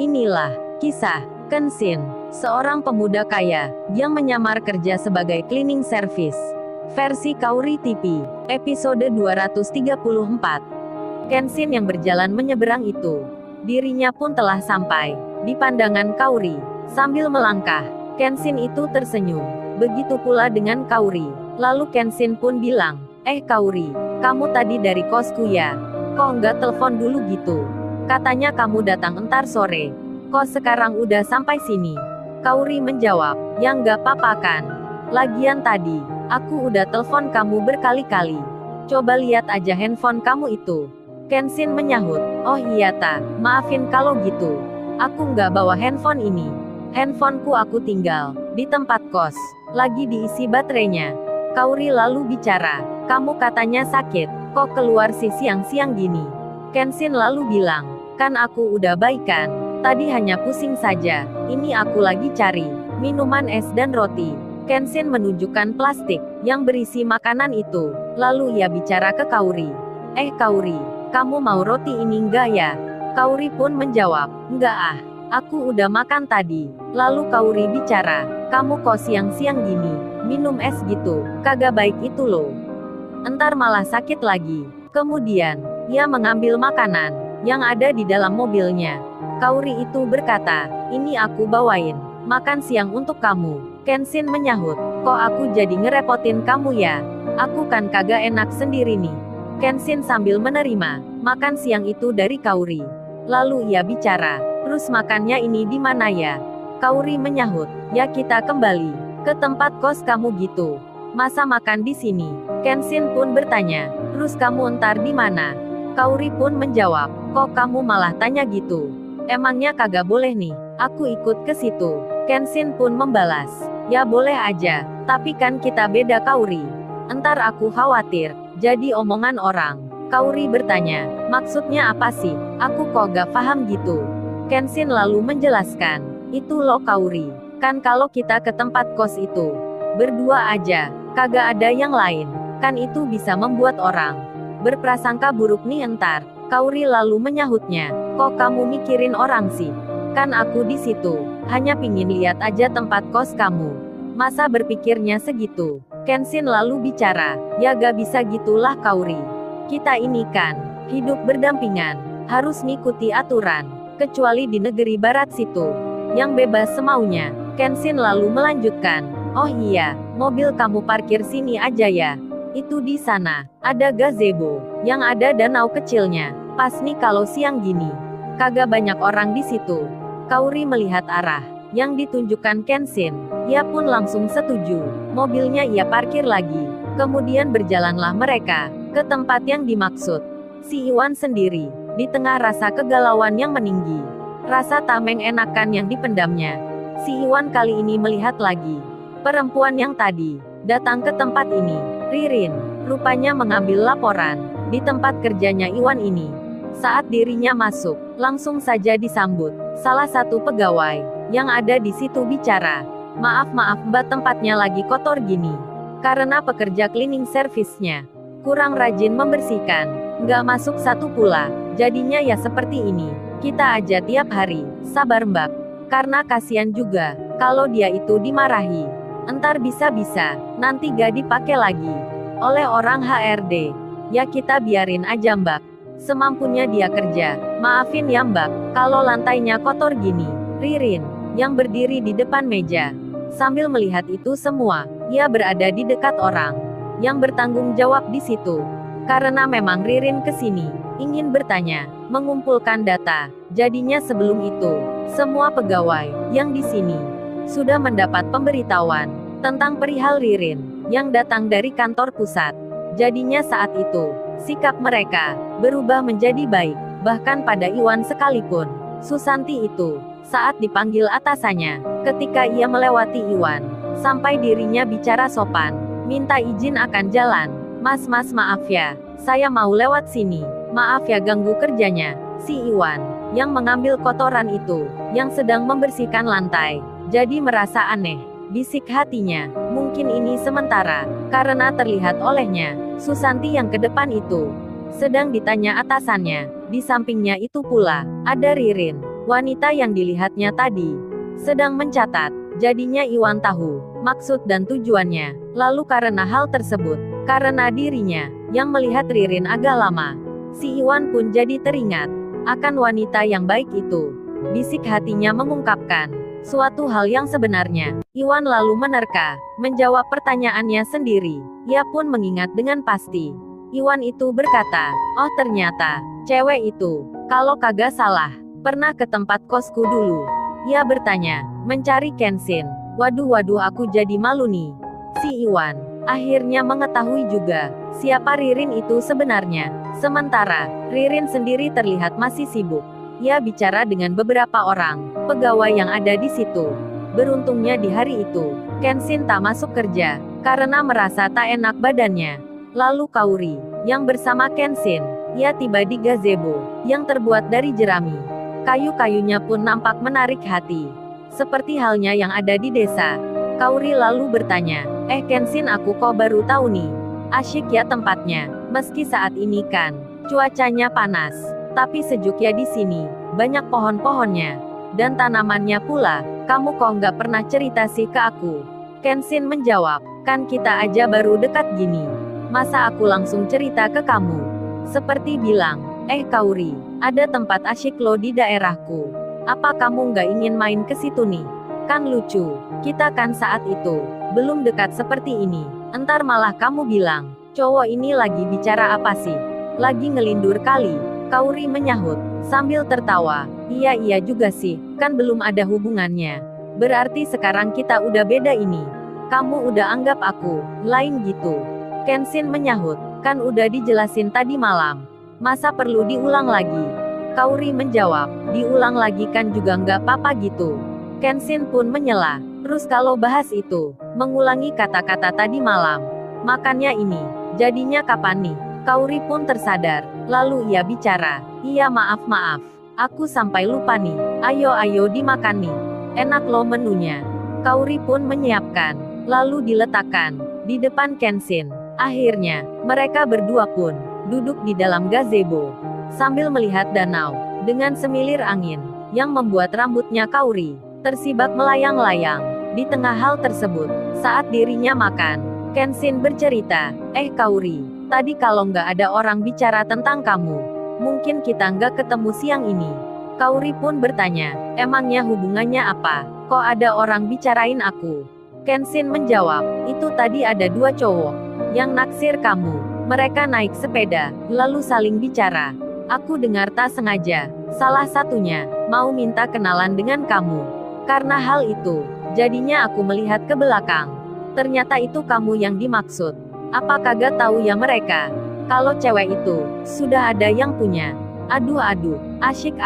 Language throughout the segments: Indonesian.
Inilah kisah Kenshin, seorang pemuda kaya yang menyamar kerja sebagai cleaning service. Versi Kaori TV, episode 234. Kenshin yang berjalan menyeberang itu, dirinya pun telah sampai di pandangan Kaori. Sambil melangkah, Kenshin itu tersenyum. Begitu pula dengan Kaori. Lalu Kenshin pun bilang, Kaori, kamu tadi dari kosku ya? Kok nggak telepon dulu gitu? Katanya kamu datang entar sore. Kok sekarang udah sampai sini? Kaori menjawab, ya nggak apa-apa kan? Lagian tadi, aku udah telepon kamu berkali-kali. Coba lihat aja handphone kamu itu. Kenshin menyahut, oh iya ta, maafin kalau gitu. Aku nggak bawa handphone ini. Handphoneku aku tinggal di tempat kos. Lagi diisi baterainya. Kaori lalu bicara, kamu katanya sakit, kok keluar siang-siang gini? Kenshin lalu bilang, kan aku udah baikan. Tadi hanya pusing saja. Ini aku lagi cari minuman es dan roti. Kenshin menunjukkan plastik yang berisi makanan itu. Lalu ia bicara ke Kaori. Kaori, kamu mau roti ini enggak ya? Kaori pun menjawab, enggak ah. Aku udah makan tadi. Lalu Kaori bicara, kamu kok siang-siang gini, minum es gitu, kagak baik itu loh. Entar malah sakit lagi. Kemudian, ia mengambil makanan yang ada di dalam mobilnya. Kaori itu berkata, ini aku bawain makan siang untuk kamu. Kenshin menyahut, kok aku jadi ngerepotin kamu ya? Aku kan kagak enak sendiri nih. Kenshin sambil menerima makan siang itu dari Kaori. Lalu ia bicara, terus makannya ini di mana ya? Kaori menyahut, ya kita kembali ke tempat kos kamu gitu. Masa makan di sini? Kenshin pun bertanya, terus kamu entar di mana? Kaori pun menjawab, kok kamu malah tanya gitu? Emangnya kagak boleh nih, aku ikut ke situ. Kenshin pun membalas, ya boleh aja, tapi kan kita beda Kaori. Entar aku khawatir jadi omongan orang. Kaori bertanya, maksudnya apa sih? Aku kok gak paham gitu. Kenshin lalu menjelaskan, itu loh Kaori, kan kalau kita ke tempat kos itu berdua aja, kagak ada yang lain, kan itu bisa membuat orang berprasangka buruk nih entar. Kaori lalu menyahutnya, kok kamu mikirin orang sih? Kan aku di situ hanya pingin lihat aja tempat kos kamu. Masa berpikirnya segitu? Kenshin lalu bicara, ya gak bisa gitulah Kaori. Kita ini kan hidup berdampingan, harus ngikuti aturan. Kecuali di negeri barat situ, yang bebas semaunya. Kenshin lalu melanjutkan, oh iya, mobil kamu parkir sini aja ya. Itu di sana, ada gazebo, yang ada danau kecilnya. Pas nih kalau siang gini, kagak banyak orang di situ. Kaori melihat arah yang ditunjukkan Kenshin, ia pun langsung setuju. Mobilnya ia parkir lagi. Kemudian berjalanlah mereka ke tempat yang dimaksud. Si Iwan sendiri di tengah rasa kegalauan yang meninggi, rasa tak mengenakan yang dipendamnya. Si Iwan kali ini melihat lagi perempuan yang tadi datang ke tempat ini, Ririn. Rupanya mengambil laporan di tempat kerjanya Iwan ini. Saat dirinya masuk, langsung saja disambut salah satu pegawai yang ada di situ bicara, maaf mbak, tempatnya lagi kotor gini karena pekerja cleaning service-nya kurang rajin membersihkan. Nggak masuk satu pula, jadinya ya seperti ini. Kita aja tiap hari, sabar mbak. Karena kasihan juga, kalau dia itu dimarahi. Entar bisa-bisa, nanti gak dipakai lagi oleh orang HRD. Ya kita biarin aja mbak. Semampunya dia kerja. Maafin ya mbak, kalau lantainya kotor gini. Ririn, yang berdiri di depan meja, sambil melihat itu semua, ia berada di dekat orang yang bertanggung jawab di situ. Karena memang Ririn kesini ingin bertanya, mengumpulkan data. Jadinya sebelum itu, semua pegawai yang di sini sudah mendapat pemberitahuan tentang perihal Ririn yang datang dari kantor pusat. Jadinya saat itu, sikap mereka berubah menjadi baik, bahkan pada Iwan sekalipun. Susanti itu, saat dipanggil atasannya, ketika ia melewati Iwan, sampai dirinya bicara sopan, minta izin akan jalan. Mas maaf ya, saya mau lewat sini. Maaf ya ganggu kerjanya. Si Iwan, yang mengambil kotoran itu, yang sedang membersihkan lantai, jadi merasa aneh. Bisik hatinya, mungkin ini sementara, karena terlihat olehnya, Susanti yang ke depan itu sedang ditanya atasannya. Di sampingnya itu pula, ada Ririn. Wanita yang dilihatnya tadi sedang mencatat. Jadinya Iwan tahu maksud dan tujuannya. Lalu karena hal tersebut, karena dirinya yang melihat Ririn agak lama, si Iwan pun jadi teringat akan wanita yang baik itu. Bisik hatinya mengungkapkan suatu hal yang sebenarnya. Iwan lalu menerka, menjawab pertanyaannya sendiri. Ia pun mengingat dengan pasti. Iwan itu berkata, oh ternyata, cewek itu, kalau kagak salah, pernah ke tempat kosku dulu. Ia bertanya, mencari Kenshin. Waduh aku jadi malu nih. Si Iwan akhirnya mengetahui juga siapa Ririn itu sebenarnya. Sementara, Ririn sendiri terlihat masih sibuk. Ia bicara dengan beberapa orang pegawai yang ada di situ. Beruntungnya di hari itu, Kenshin tak masuk kerja karena merasa tak enak badannya. Lalu Kaori, yang bersama Kenshin, ia tiba di gazebo yang terbuat dari jerami. Kayu-kayunya pun nampak menarik hati. Seperti halnya yang ada di desa. Kaori lalu bertanya, Kenshin aku kok baru tahu nih. Asyik ya tempatnya, meski saat ini kan cuacanya panas, tapi sejuk ya di sini. Banyak pohon-pohonnya dan tanamannya pula. Kamu kok nggak pernah cerita sih ke aku? Kenshin menjawab, kan kita aja baru dekat gini. Masa aku langsung cerita ke kamu? Seperti bilang, Kaori, ada tempat asyik lo di daerahku. Apa kamu nggak ingin main ke situ nih? Kan lucu, kita kan saat itu belum dekat seperti ini. Entar malah kamu bilang, cowok ini lagi bicara apa sih? Lagi ngelindur kali. Kaori menyahut, sambil tertawa. Iya juga sih, kan belum ada hubungannya. Berarti sekarang kita udah beda ini. Kamu udah anggap aku lain gitu. Kenshin menyahut, kan udah dijelasin tadi malam. Masa perlu diulang lagi? Kaori menjawab, diulang lagi kan juga nggak apa-apa gitu. Kenshin pun menyela, terus kalau bahas itu, mengulangi kata-kata tadi malam. Makannya ini, jadinya kapan nih? Kaori pun tersadar, lalu ia bicara, iya maaf, aku sampai lupa nih, ayo dimakan nih. Enak loh menunya. Kaori pun menyiapkan, lalu diletakkan di depan Kenshin. Akhirnya, mereka berdua pun duduk di dalam gazebo sambil melihat danau dengan semilir angin yang membuat rambutnya Kaori tersibak melayang-layang. Di tengah hal tersebut, saat dirinya makan, Kenshin bercerita, Kaori, tadi kalau nggak ada orang bicara tentang kamu, mungkin kita nggak ketemu siang ini. Kaori pun bertanya, emangnya hubungannya apa? Kok ada orang bicarain aku? Kenshin menjawab, itu tadi ada dua cowok yang naksir kamu. Mereka naik sepeda, lalu saling bicara. Aku dengar tak sengaja, salah satunya mau minta kenalan dengan kamu. Karena hal itu, jadinya aku melihat ke belakang. Ternyata itu kamu yang dimaksud. Apa kagak tahu ya mereka? Kalau cewek itu sudah ada yang punya. Aduh, asyik.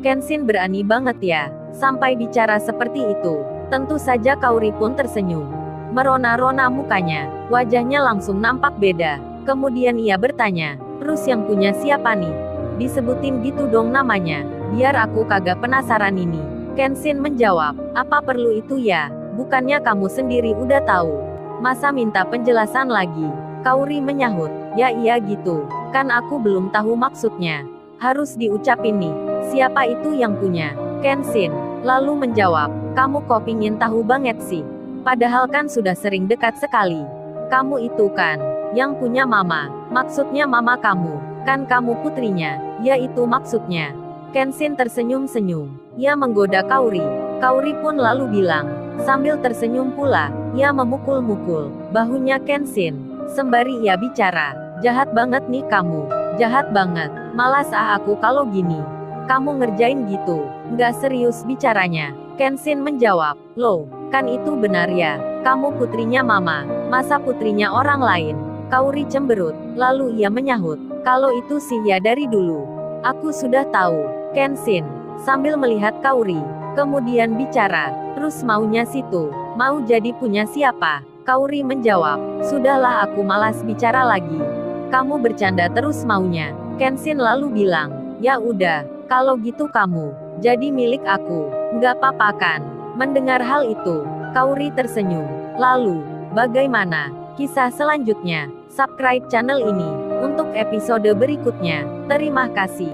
Kenshin berani banget ya, sampai bicara seperti itu. Tentu saja Kaori pun tersenyum. Merona-rona mukanya, wajahnya langsung nampak beda. Kemudian ia bertanya, terus yang punya siapa nih? Disebutin gitu dong namanya, biar aku kagak penasaran ini. Kenshin menjawab, apa perlu itu ya? Bukannya kamu sendiri udah tahu? Masa minta penjelasan lagi? Kaori menyahut, ya iya gitu, kan aku belum tahu maksudnya. Harus diucapin nih, siapa itu yang punya? Kenshin lalu menjawab, kamu kok pingin tahu banget sih? Padahal kan sudah sering dekat sekali. Kamu itu kan yang punya mama, maksudnya mama kamu, kan kamu putrinya, ya itu maksudnya. Kenshin tersenyum-senyum, ia menggoda Kaori. Kaori pun lalu bilang, sambil tersenyum pula, ia memukul-mukul bahunya Kenshin, sembari ia bicara, jahat banget nih kamu, jahat banget, malas aku kalau gini. Kamu ngerjain gitu, nggak serius bicaranya. Kenshin menjawab, loh, kan itu benar ya, kamu putrinya mama, masa putrinya orang lain? Kaori cemberut, lalu ia menyahut, kalau itu sih ya dari dulu. Aku sudah tahu. Kenshin sambil melihat Kaori, kemudian bicara, terus maunya situ, mau jadi punya siapa? Kaori menjawab, sudahlah aku malas bicara lagi. Kamu bercanda terus maunya. Kenshin lalu bilang, ya udah, kalau gitu kamu jadi milik aku, nggak apa-apa kan? Mendengar hal itu, Kaori tersenyum. Lalu, bagaimana kisah selanjutnya? Subscribe channel ini untuk episode berikutnya. Terima kasih.